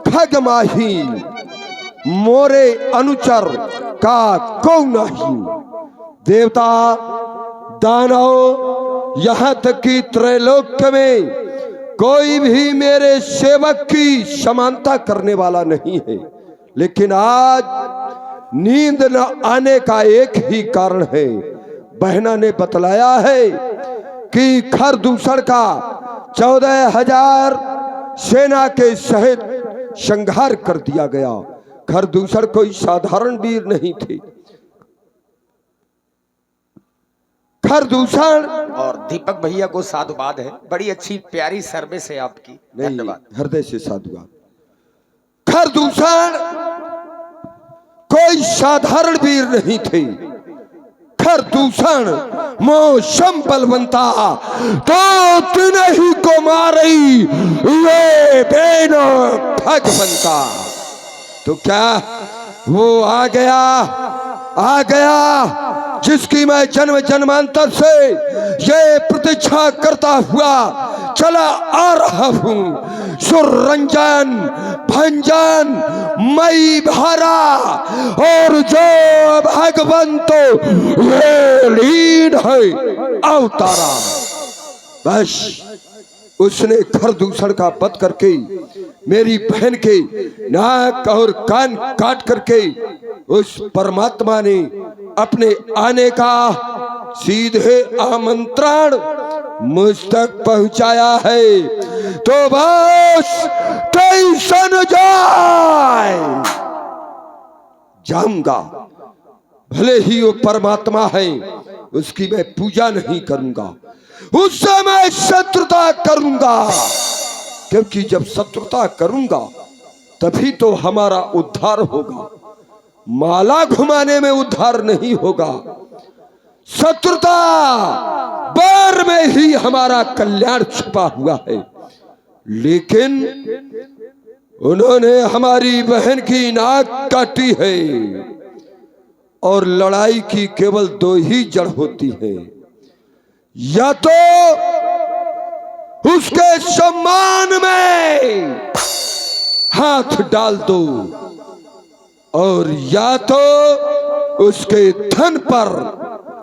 खग माही, मोरे अनुचर का को नहीं। देवता दानव यहाँ तक कि त्रैलोक्य में कोई भी मेरे सेवक की समानता करने वाला नहीं है। लेकिन आज नींद न आने का एक ही कारण है। बहना ने बतलाया है कि खरदूषण का 14,000 सेना के सहित संहार कर दिया गया। खरदूषण कोई साधारण वीर नहीं थे। खरदूषण और दीपक भैया को साधुवाद है, बड़ी अच्छी प्यारी सर्विस है आपकी, धन्यवाद। हृदय से साधुवाद। खरदूषण कोई साधारण वीर नहीं थे। खरदूषण मौसम बलवंता तो तिन्हीं को मारी ये बेन भगवंता। तो क्या वो आ गया जिसकी मैं जन्म जन्मांतर से ये प्रतीक्षा करता हुआ चला आ रहा हूँ। सुररंजन भंजन मई भरा और जो भगवंत ये लीन है अवतारा। बस उसने खरदूषण का वध करके मेरी बहन के नाक और कान काट करके उस परमात्मा ने अपने आने का सीधे आमंत्रण मुझ तक पहुंचाया है। तो बस टेंशन जाऊंगा। भले ही वो परमात्मा है, उसकी मैं पूजा नहीं करूंगा, उससे मैं शत्रुता करूंगा। क्योंकि जब शत्रुता करूंगा तभी तो हमारा उद्धार होगा। माला घुमाने में उद्धार नहीं होगा। शत्रुता बैर में ही हमारा कल्याण छुपा हुआ है। लेकिन उन्होंने हमारी बहन की नाक काटी है और लड़ाई की केवल दो ही जड़ होती है, या तो उसके सम्मान में हाथ डाल दो और या तो उसके धन पर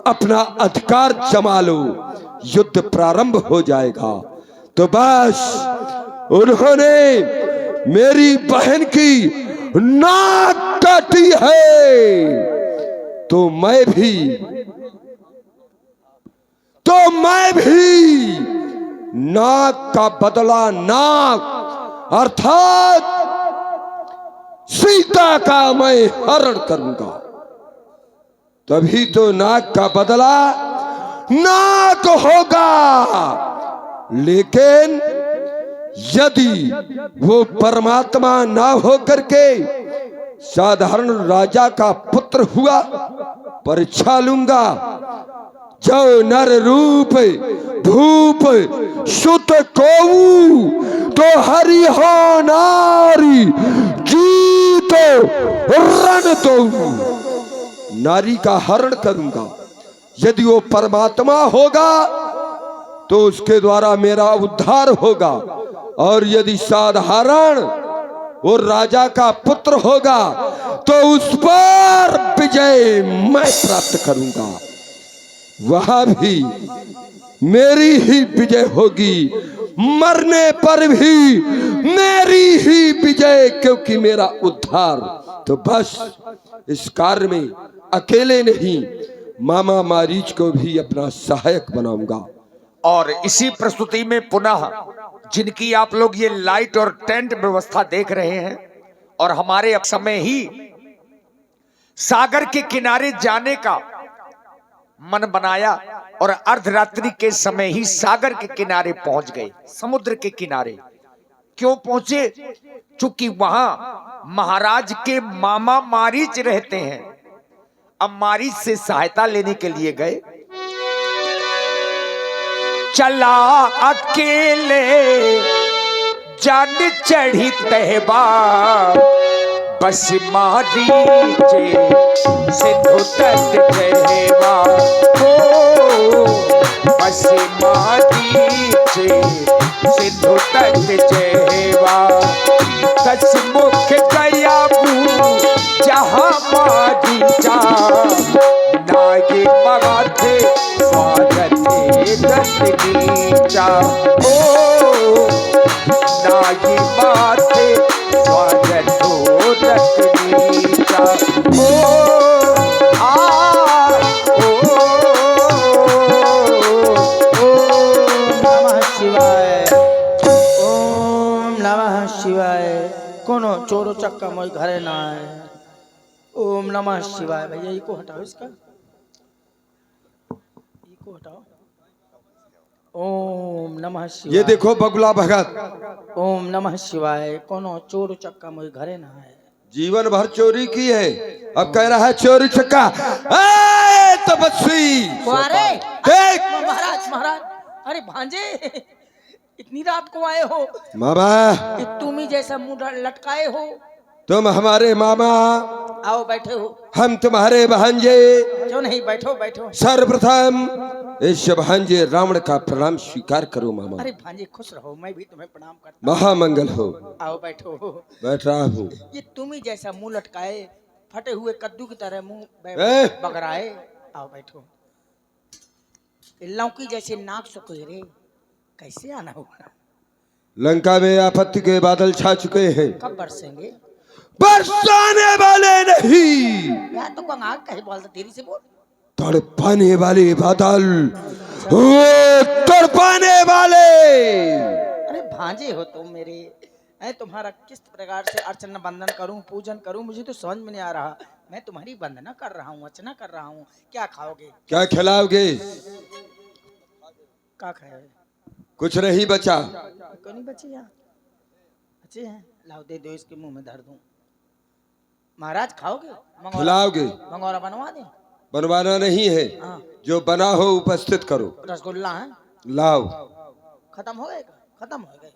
अपना अधिकार जमा लो, युद्ध प्रारंभ हो जाएगा। तो बस उन्होंने मेरी बहन की नाक काटी है, तो मैं भी नाक का बदला नाक अर्थात सीता का मैं हरण करूंगा। तभी तो नाक का बदला नाक होगा। लेकिन यदि वो परमात्मा ना होकर के साधारण राजा का पुत्र हुआ, परीक्षा लूंगा। जो नर रूप भूप सुत कोऊ तो हरि हो नारी जीत रण दो। नारी का हरण करूंगा। यदि वो परमात्मा होगा तो उसके द्वारा मेरा उद्धार होगा, और यदि साधारण वो राजा का पुत्र होगा तो उस पर विजय मैं प्राप्त करूंगा। वहां भी मेरी ही विजय होगी, मरने पर भी मेरी ही विजय, क्योंकि मेरा उद्धार। तो बस इस कार्य में अकेले नहीं, मामा मारीच को भी अपना सहायक बनाऊंगा। और इसी प्रस्तुति में पुनः जिनकी आप लोग ये लाइट और टेंट व्यवस्था देख रहे हैं, और हमारे अब समय ही सागर के किनारे जाने का मन बनाया और अर्धरात्रि के समय ही सागर के किनारे पहुंच गए। समुद्र के किनारे क्यों पहुंचे? चूंकि वहां महाराज के मामा मारीच रहते हैं। अब मारीच से सहायता लेने के लिए गए। चला अकेले जान चढ़ी तहबा, बस मारीचे सिंधु तट जहवा हो, बस मारीचे सिंधु तट जहवा। दशमुख गया जहाँ माजी जा नागे मगाथे स्वागत रत्नीचा ओ नागे माथे स्वागत रत्नीचा ओ आ ओ नमः शिवाय। ओम नमः शिवाय। कोनो चोरो चक्का मोई घरे ना आए। ओम नमः शिवाय। भैया इको हटाओ, इसका इको हटाओ। ओम नमः शिवाय। ये देखो बगुला भगत ओम नमः शिवाय। कोनो चोर चक्का मोई घरे ना आए। जीवन भर चोरी की है, अब कह रहा है चोरी चक्का। ए तपस्वी अरे देख महाराज महाराज, अरे भांजे इतनी रात को आए हो? मामा, कि तुम ही जैसा मुंह लटकाए हो। तुम हमारे मामा, आओ बैठे हो। हम तुम्हारे भांजे। क्यों नहीं, बैठो बैठो। सर्वप्रथम इस भांजे रावण का प्रणाम स्वीकार करो मामा। अरे भांजे खुश रहो, मैं भी तुम्हें प्रणाम करता महामंगल हो। हूँ। आओ बैठो। बैठ रहा हूँ। ये तुम ही जैसा मुंह लटकाए, फटे हुए कद्दू की तरह मुंह ए! बगराए। आओ बैठो। ये लौकी जैसे नाक सुखेरे, कैसे आना होगा? लंका में आपत्ति के बादल छा चुके हैं, कब बरसेंगे? बरसाने वाले नहीं, यार तो कंगाल कहे बोलता, देरी से बोल। तड़पाने वाले बादल, वो तड़पाने वाले। अरे भांजे हो तुम मेरे। मैं तुम्हारा किस प्रकार से अर्चना बंदन करूं, पूजन करूं, मुझे तो समझ में नहीं आ रहा। मैं तुम्हारी वंदना कर रहा हूं, अर्चना कर रहा हूं। क्या खाओगे? क्या खिलाओगे? क्या खाए? कुछ नहीं बचा। क्यों नहीं बचे? यहाँ अच्छे हैं, लाओ दे दो, इसके मुंह में धर दूं। महाराज खाओगे? खिलाओगे? मंगोरा बनवा दे। बनवाना नहीं है, हाँ, जो बना हो उपस्थित करो। रसगुल्ला है, लाओ। खत्म हो गए? खत्म हो गए।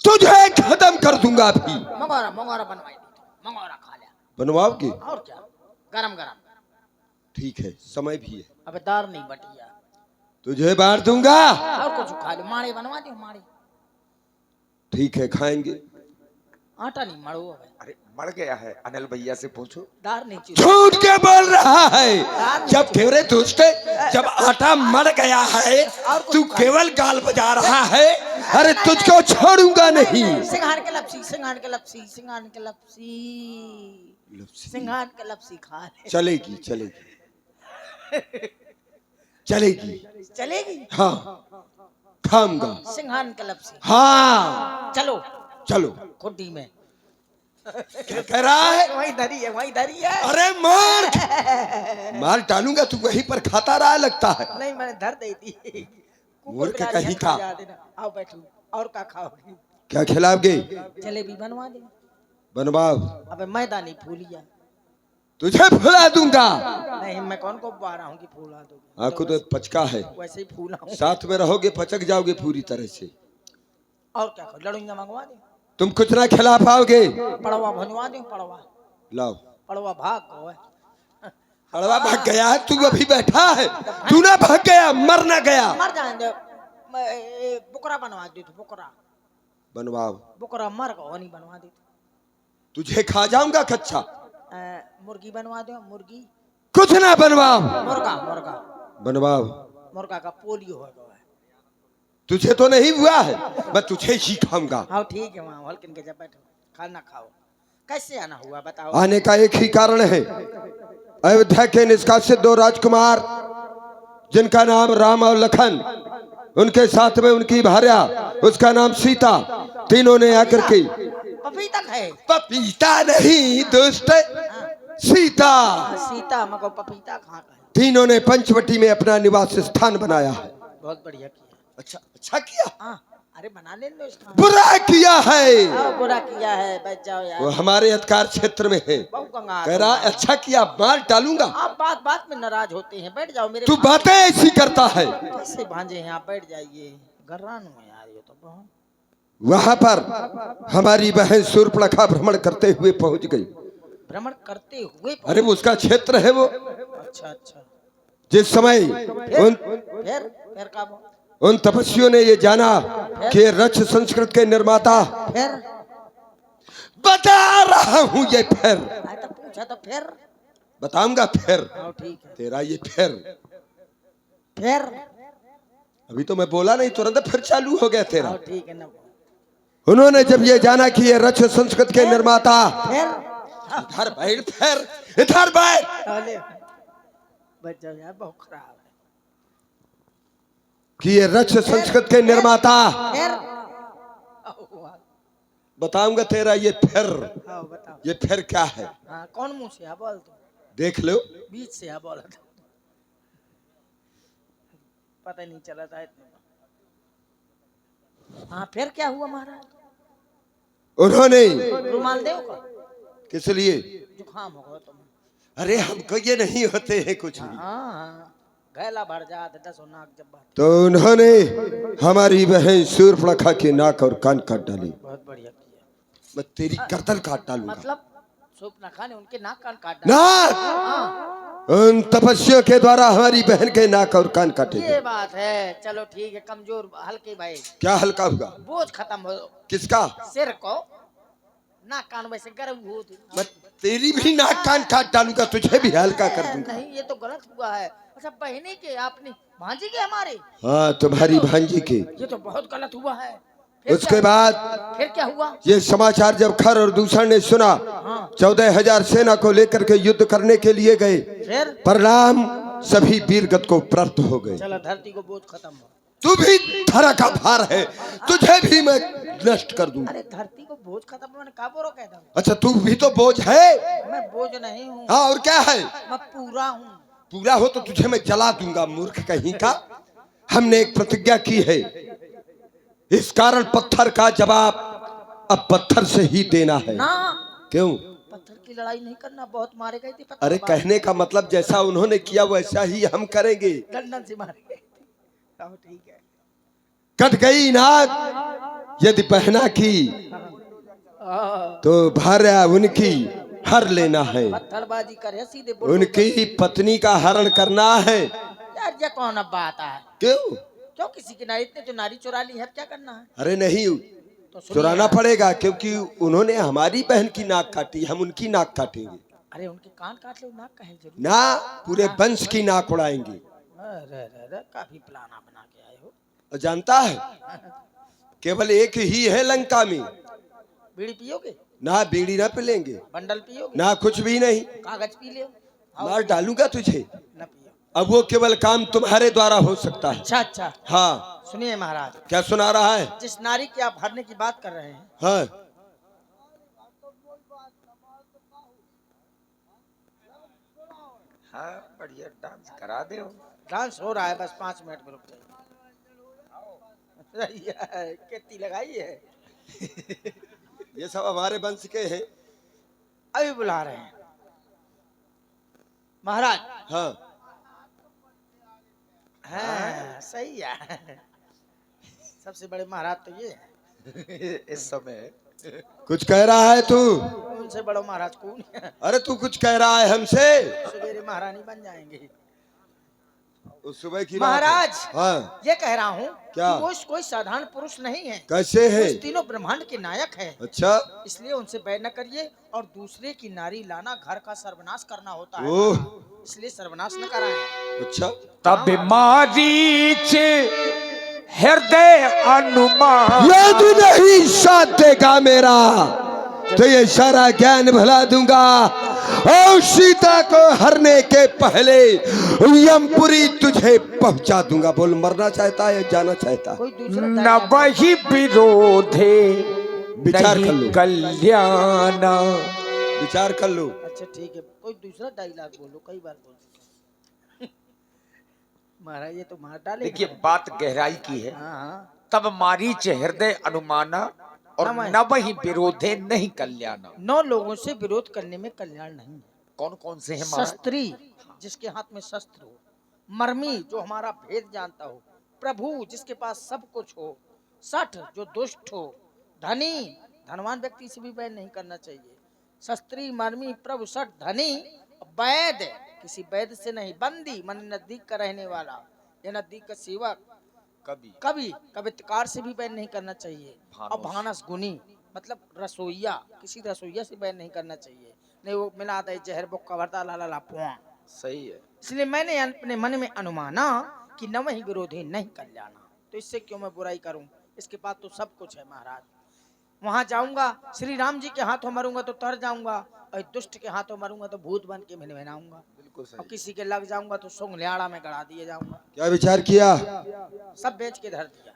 तुझे खत्म कर दूंगा अभी। मंगोरा मंगोरा बनवाई दे, मंगोरा खा लिया। बनवाओगे? और क्या, गरम गरम। ठीक है, समय भी है। अब दार नहीं बटिया, तुझे बांट दूंगा। और कुछ खा लो। माड़े बनवा दो, माड़े। ठीक है, खाएंगे। आटा नहीं मड़ो। अरे मर गया है, अनिल भैया से पूछो। दार नहीं चाहिए। झूठ के बोल रहा है। जब तेरे दोस्त, जब आटा मर गया है, तू केवल गाल बजा रहा है। अरे तुझको छोड़ूंगा नहीं। सिंघार के लपसी, सिंघार के लपसी, सिंघार के लपसी, सिंघार के लपसी खा ले। चलेगी चलेगी चलेगी। चलेगी? हाँ, खाऊंगा। सिंघार के लपसी। हाँ, चलो चलो। खुड्डी में। क्या कह रहा है? वहीं धरी है, वहीं धरी है। अरे मार डालूंगा, तू वहीं पर खाता रहा लगता है। नहीं, मैंने धर दी थी। मूर्ख कहीं का। आओ बैठो। और क्या खाओगे? क्या खिलाओगे? जलेबी बनवा दे। बनवाओ। अबे मैदा नहीं, फूलिया। तुझे फुला दूंगा। नहीं, मैं कौन को बा रहा हूँ कि फूला दो। आंखों तो पचका है, वैसे ही फूला हूँ। साथ में रहोगे पचक जाओगे पूरी तरह से। और क्या खाओ? लड़ुइया मंगवा दे। तुम कुछ ना खिला पाओगे। पड़वा भनवा दे, पड़वा। लाओ। पड़वा भाग गो है। हड़वा भाग गया है, तू अभी बैठा है। तू ना भाग गया, मर ना गया। मर जाएंगे। बुकरा बनवा दे, तो बुकरा। बनवाओ। बुकरा मर गो, नहीं बनवा दे। तुझे खा जाऊंगा कच्चा। मुर्गी बनवा दो, मुर्गी। कुछ ना बनवाओ। मुर्गा, मुर्गा। बनवाओ। मुर्गा का पोलियो हो गया है। तुझे तो नहीं हुआ है, मैं तुझे ही खाऊंगा। हाँ ठीक है, वहाँ हल्किन के जब बैठो, खाना खाओ। कैसे आना हुआ बताओ? आने का एक ही कारण है। अयोध्या के निष्कासित 2 राजकुमार, जिनका नाम राम और लखन, उनके साथ में उनकी भार्या, उसका नाम सीता, तीनों ने आकर के। पपीता खाए? पपीता नहीं दोस्त, सीता। सीता मको पपीता खा गए। तीनों ने पंचवटी में अपना निवास स्थान बनाया है। बहुत बढ़िया किया। अच्छा किया। हाँ, अरे बना ले लो इसका। बुरा किया है। बुरा किया है, बच जाओ यार। वो हमारे अधिकार क्षेत्र में है। कह रहा अच्छा किया, मार डालूंगा। आप बात बात में नाराज होते हैं, बैठ जाओ मेरे। तू बातें ऐसी करता है। कैसे भांजे हैं आप? बैठ जाइए। गर्रान हूँ यार, ये तो बहुत। वहां पर हमारी बहन शूर्पणखा भ्रमण करते हुए पहुंच गई। भ्रमण करते हुए? अरे वो उसका क्षेत्र है वो। अच्छा अच्छा। जिस समय फिर का उन तपस्वियों ने ये जाना कि रक्ष संस्कृत के निर्माता फिर कहा हूँ ये फिर तो पूछा तो फिर बताऊंगा फिर हाँ ठीक है तेरा ये फिर फिर अभी तो मैं बोला नहीं तुरंत फिर चालू हो गया तेरा। हाँ ठीक है ना उन्होंने जब ये जाना कि ये रच संस्कृत के निर्माता फिर इधर बैठ फिर इधर बैठ अरे बच जाओ यार बहुत खराब है कि ये रच संस्कृत के निर्माता फिर बताऊंगा तेरा ये फिर हाँ बताओ ये फिर क्या है हाँ कौन मुंह से है बोल तू देख लो बीच से है बोला था पता ही नहीं चला था इतने हाँ फिर क्या हुआ महाराज उन्होंने रुमाल दे का किस लिए जुकाम होगा तुम अरे हमको ये नहीं होते हैं कुछ भी हाँ हाँ गैला भर जात दस नाक जब बात तो उन्होंने हमारी बहन शूर्पणखा के नाक और कान काट डाली। बहुत बढ़िया किया मैं तेरी गर्दन काट डालूंगा। मतलब शूर्पणखा ने उनके नाक कान काट ना हाँ उन तपस्वियों के द्वारा हमारी बहन के नाक और कान काटे ये गए। बात है चलो ठीक है कमजोर हल्के भाई क्या हल्का हुआ बोझ खत्म हो किसका सिर को नाक कान वैसे गर्म हो मैं तेरी भी नाक कान काट डालूंगा तुझे भी हल्का कर दूंगा। नहीं ये तो गलत हुआ है अच्छा बहनी के आपने भांजी के हमारे हाँ तुम्हारी भांजी के। ये तो बहुत गलत हुआ है फिर उसके क्या- बाद फिर क्या हुआ ये समाचार जब खर और दूसर ने सुना हाँ 14,000 सेना को लेकर के युद्ध करने के लिए गए। फिर परिणाम सभी वीरगत को प्राप्त हो गए। चलो धरती को बोझ खत्म हो तू भी धरा का भार है तुझे भी मैं नष्ट कर दूंगा। अरे धरती को बोझ खत्म मैंने कहा बोलो कहता हूँ अच्छा तू भी तो बोझ है। मैं बोझ नहीं हूँ हाँ और क्या है मैं पूरा हूँ पूरा हो तो तुझे मैं जला दूंगा मूर्ख कहीं का। हमने एक प्रतिज्ञा की है इस कारण पत्थर का जवाब अब पत्थर से ही देना है। ना क्यों पत्थर की लड़ाई नहीं करना बहुत मारे गए थे पत्थर अरे बाहर। कहने का मतलब जैसा उन्होंने किया वैसा ही हम करेंगे। लंदन से मारे गए थे हाँ, ठीक है कट गई नाक यदि बहना की तो भार्या उनकी हर लेना है। पत्थरबाजी करे सीधे बोलो उनकी पत्नी का हरण करना है। यार ये कौन अब बात है क्यों क्यों किसी की नारी इतने जो नारी चुरा ली है अब क्या करना है अरे नहीं तो सुनिए चुराना यार। पड़ेगा क्योंकि उन्होंने हमारी बहन की नाक काटी हम उनकी नाक काटेंगे अरे उनके कान काट लो नाक कहे जरूर ना पूरे वंश की नाक उड़ाएंगे। अरे काफी प्लाना बना के आए हो और जानता है केवल एक ही है लंका में बीड़ी पियोगे ना बीड़ी ना पिलेंगे बंडल पियोगे ना कुछ भी नहीं कागज पी ले मार डालूंगा तुझे। न पियो अब वो केवल काम तुम्हारे द्वारा हो सकता है। अच्छा अच्छा हाँ सुनिए महाराज क्या सुना रहा है जिस नारी की आप हरने की बात कर रहे हैं हाँ हाँ बढ़िया डांस करा दे डांस हो रहा है बस 5 मिनट में रुक जाइए कितनी लगाई है ये सब हमारे वंश के हैं। अभी बुला रहे हैं महाराज हाँ हाँ सही है सबसे बड़े महाराज तो ये है इस समय कुछ कह रहा है तू उनसे बड़ो महाराज कौन है अरे तू कुछ कह रहा है हमसे सवेरे महारानी बन जाएंगे उस सुबह की बात है। महाराज हाँ ये कह रहा हूँ क्या? कि वो कोई साधारण पुरुष नहीं है कैसे है उस तीनों ब्रह्मांड के नायक है अच्छा इसलिए उनसे बैर न करिए और दूसरे की नारी लाना घर का सर्वनाश करना होता है ओह इसलिए सर्वनाश न कराएं अच्छा तब मारीच हृदय अनुमान यदि नहीं साथ देगा मेरा तो ये सारा ज्ञान भुला दूंगा और सीता को हरने के पहले यमपुरी तुझे पहुंचा दूंगा। बोल मरना चाहता है या जाना चाहता है कोई दूसरा न डायलॉग- वही विरोधे विचार कर लो। नहीं कल्याण विचार कर लो। अच्छा ठीक है कोई दूसरा डायलॉग बोलो कई बार बोल चुके हैं। महाराज ये तो मार डाले देखिए बात गहराई की है हाँ हाँ तब मारीच हृदय अनुमाना और न वही विरोधे नहीं कल्याण 9 लोगों से विरोध करने में कल्याण नहीं है कौन कौन से हैं महाराज शस्त्री जिसके हाथ में शस्त्र हो मर्मी जो हमारा भेद जानता हो प्रभु जिसके पास सब कुछ हो सठ जो दुष्ट हो धनी धनवान व्यक्ति से भी बैर नहीं करना चाहिए शस्त्री मर्मी प्रभु सठ धनी वैद किसी वैद से नहीं बंदी मन नजदीक का रहने वाला या नजदीक का सेवक कभी कवि कवित्कार से भी बैर नहीं करना चाहिए और भानस गुनी मतलब रसोईया, किसी रसोईया से बैन नहीं करना चाहिए। नहीं वो मिला दे जहर बुक्का भरता ला ला ला पुआ। सही है। इसलिए मैंने अपने मन में अनुमाना कि न वही विरोधी नहीं कल्याणा, तो इससे क्यों मैं बुराई करूं। इसके बाद तो सब कुछ है महाराज। वहां जाऊंगा श्री राम जी के हाथों मरूंगा तो तर जाऊंगा, और दुष्ट के हाथों मरूंगा तो भूत बन के भिनभिनाऊंगा। बिल्कुल सही। और किसी के लग जाऊंगा तो सुंगलियाड़ा में गड़ा दिए जाऊंगा। क्या विचार किया? सब बेच के धर दिया।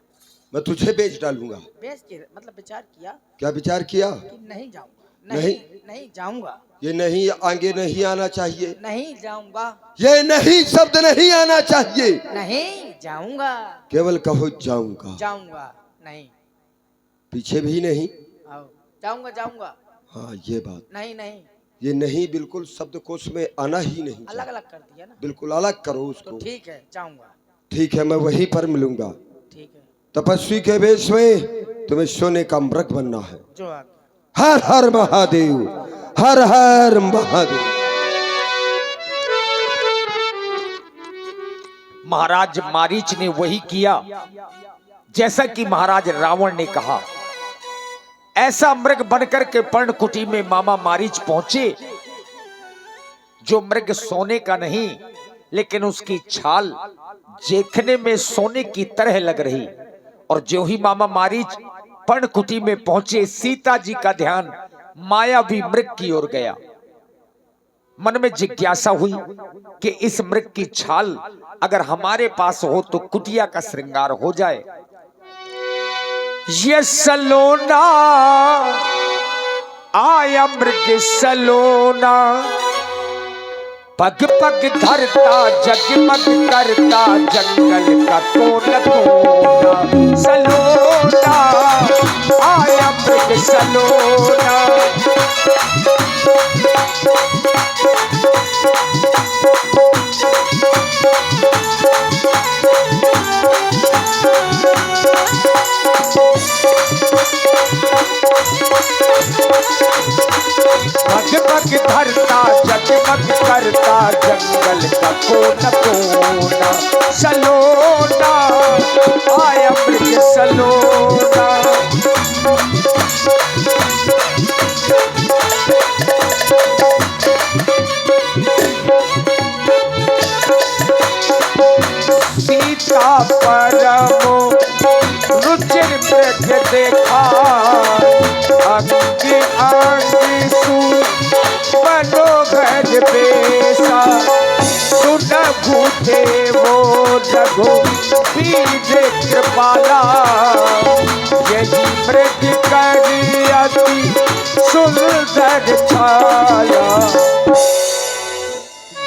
मैं तुझे बेच डालूंगा। बेच के मतलब विचार किया क्या विचार किया? कि नहीं जाऊंगा, नहीं जाऊंगा, ये नहीं आगे नहीं आना चाहिए। नहीं जाऊंगा, ये नहीं शब्द नहीं आना चाहिए। नहीं जाऊंगा, केवल कहो जाऊंगा, जाऊंगा नहीं, पीछे भी नहीं। आओ जाऊंगा जाऊंगा, हाँ ये बात नहीं नहीं, ये नहीं बिल्कुल शब्दकोश में आना ही नहीं अलग चाहिए। अलग कर दिया ना। बिल्कुल अलग करो तो उसको। ठीक है जाऊंगा, ठीक है मैं वहीं पर मिलूंगा। ठीक है तपस्वी के वेश में तुम्हें सोने का मृग बनना है। जो आगे। हर हर महादेव, हर हर महादेव। महाराज मारीच ने वही किया जैसा कि महाराज रावण ने कहा। ऐसा मृग बनकर के पर्णकुटी में मामा मारीच पहुंचे, जो मृग सोने का नहीं लेकिन उसकी छाल देखने में सोने की तरह लग रही। और जो ही मामा मारीच पर्णकुटी में पहुंचे, सीता जी का ध्यान मायावी मृग की ओर गया। मन में जिज्ञासा हुई कि इस मृग की छाल अगर हमारे पास हो तो कुटिया का श्रृंगार हो जाए। ये सलोना आया मृग सलोना, पग पग धरता जगमग करता जंगल का कोना कोना। सलोना आया मृग सलोना, पग पग धरता जगमग करता जंगल का कोना कोना। सलोना आया मृग सलोना, सीता परमो रुचिर मृग देखा, अंगी अंगी सु मनोहर पेशा। सुन भूते वो रघु बीज कृपाला, यही मृग करी अति सुंदर छाया।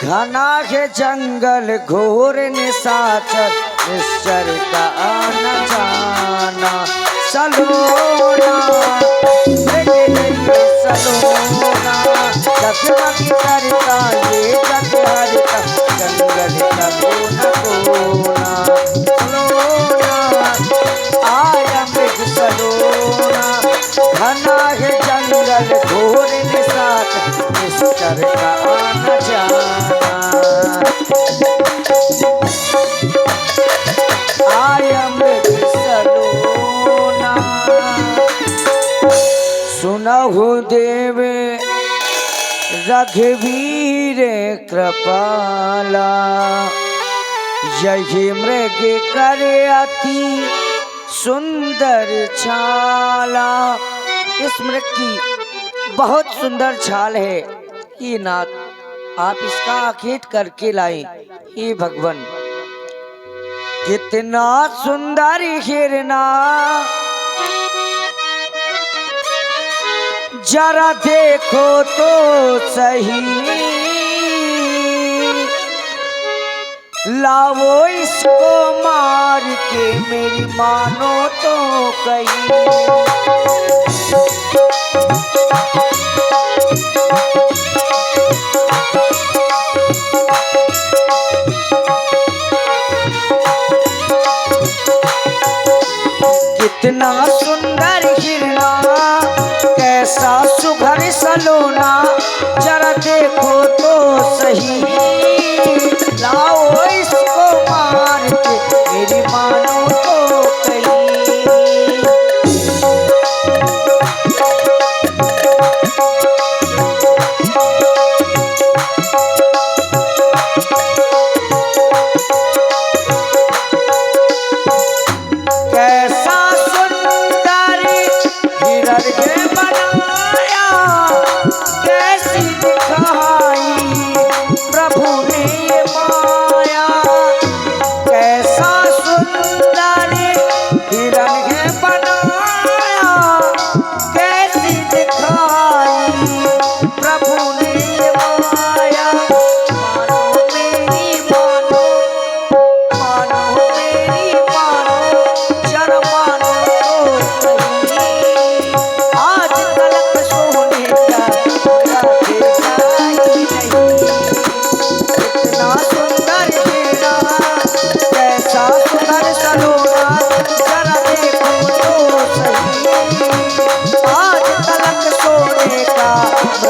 घना है जंगल घोर निशाचर, निश्चर का आना जाना। सलोना सलोना जगमग करता ये जग हरता जंगल का कोना कोना। सलोना आया मृग सलोना, घना है जंगल घोर निशाचर, निश्चर का आना जाना। आया मृग सलोना, सुनहु देव रघुवीर कृपाला, यही मृग करे अति सुंदर छाला। इस मृग की बहुत सुंदर छाल है। ये नाथ आप इसका आखेट करके लाए। हे भगवान कितना सुंदर हिरना, जरा देखो तो सही। लाओ इसको मार के मेरी मानो तो कहीं। कितना सुंदर हिरना, कैसा सुघर सलोना, जरा देखो तो सही। लाओ इसको मार के मेरी मानो तो कहीं।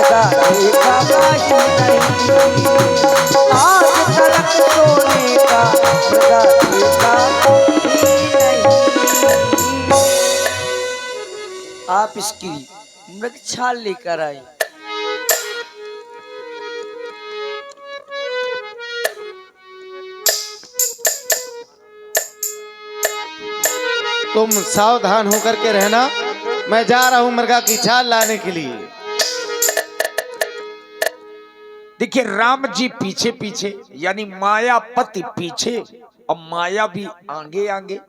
मृगा देखा बाजी नहीं, आज तलक सोने का मृगा देखा ही नहीं। आप इसकी मृग छाल लेकर आए। तुम सावधान होकर के रहना, मैं जा रहा हूं मृगा की छाल लाने के लिए। देखिए राम जी पीछे पीछे यानी मायापति पीछे और माया भी आगे आगे।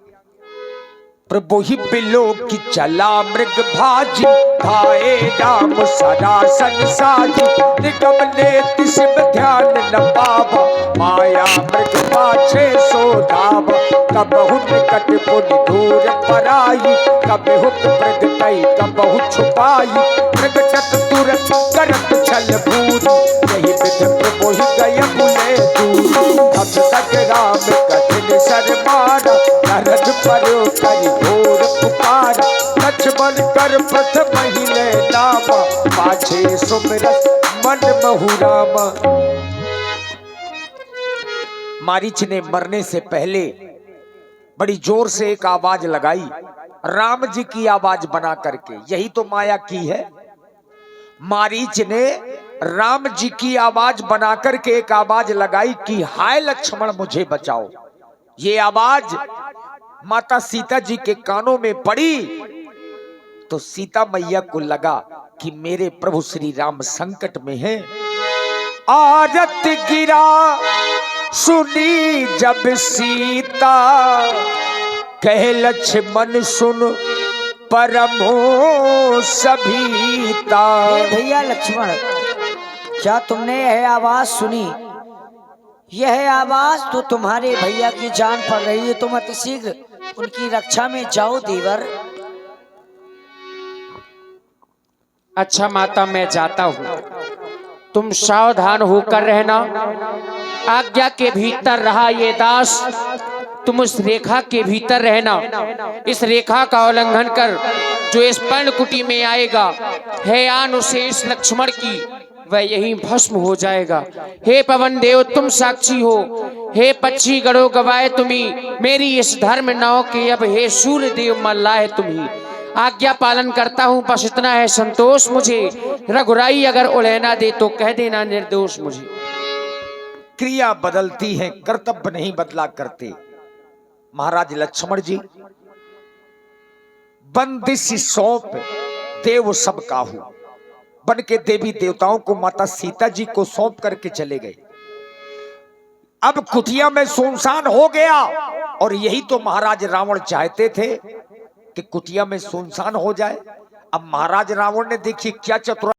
प्रभु ही बिलो की चला मृग भाजी, खाए राम सरासन साजी। निगम ने तिसम ध्यान न पावा, माया मृग पाछे सो धावा। कबहु निकट पुनि दूर पराई, कबहु प्रगटई कबहु छुपाई। प्रगटत तुरंत करत छल भूरी, यही विध प्रभु ही गय मुले दूर। अब तक राम कठिन सर मारा, नरद पर्यो करि घोर पुकार। लक्ष्मण कर प्रथम हिले नामा, पाछे सुमिरत मन महु रामा। मारीच ने मरने से पहले बड़ी जोर से एक आवाज लगाई, राम जी की आवाज बना करके। यही तो माया की है। मारीच ने राम जी की आवाज बना करके एक आवाज लगाई कि हाय लक्ष्मण मुझे बचाओ। ये आवाज माता सीता जी के कानों में पड़ी तो सीता मैया को लगा कि मेरे प्रभु श्री राम संकट में हैं। आरत गिरा सुनी जब सीता, कहे लक्ष्मण सुन परमो सभीता। भैया लक्ष्मण, क्या तुमने यह आवाज सुनी? यह आवाज तो तुम्हारे भैया की जान पड़ रही है, तुम अतिशीघ्र उनकी रक्षा में जाओ देवर। अच्छा माता, मैं जाता हूँ, तुम सावधान होकर रहना। आज्ञा के भीतर रहा ये दास, तुम उस रेखा के भीतर रहना। इस रेखा का उल्लंघन कर जो इस पर्णकुटी में आएगा, है अनुशेष लक्ष्मण की, वह यही भस्म हो जाएगा। हे पवन देव तुम साक्षी हो, हे पक्षी गढ़ो गवाए तुम्ही, मेरी इस धर्म नाव के अब हे सूर्य देव मल्लाए तुम्ही। आज्ञा पालन करता हूँ, बस इतना है संतोष मुझे। रघुराई अगर उलहना दे तो कह देना निर्दोष मुझे। क्रिया बदलती है, कर्तव्य नहीं बदला करते। महाराज लक्ष्मण जी बंदिश सौंप देव सब काहू बन के देवी देवताओं को माता सीता जी को सौंप करके चले गए। अब कुटिया में सुनसान हो गया और यही तो महाराज रावण चाहते थे कि कुटिया में सुनसान हो जाए। अब महाराज रावण ने देखिए क्या चतुराई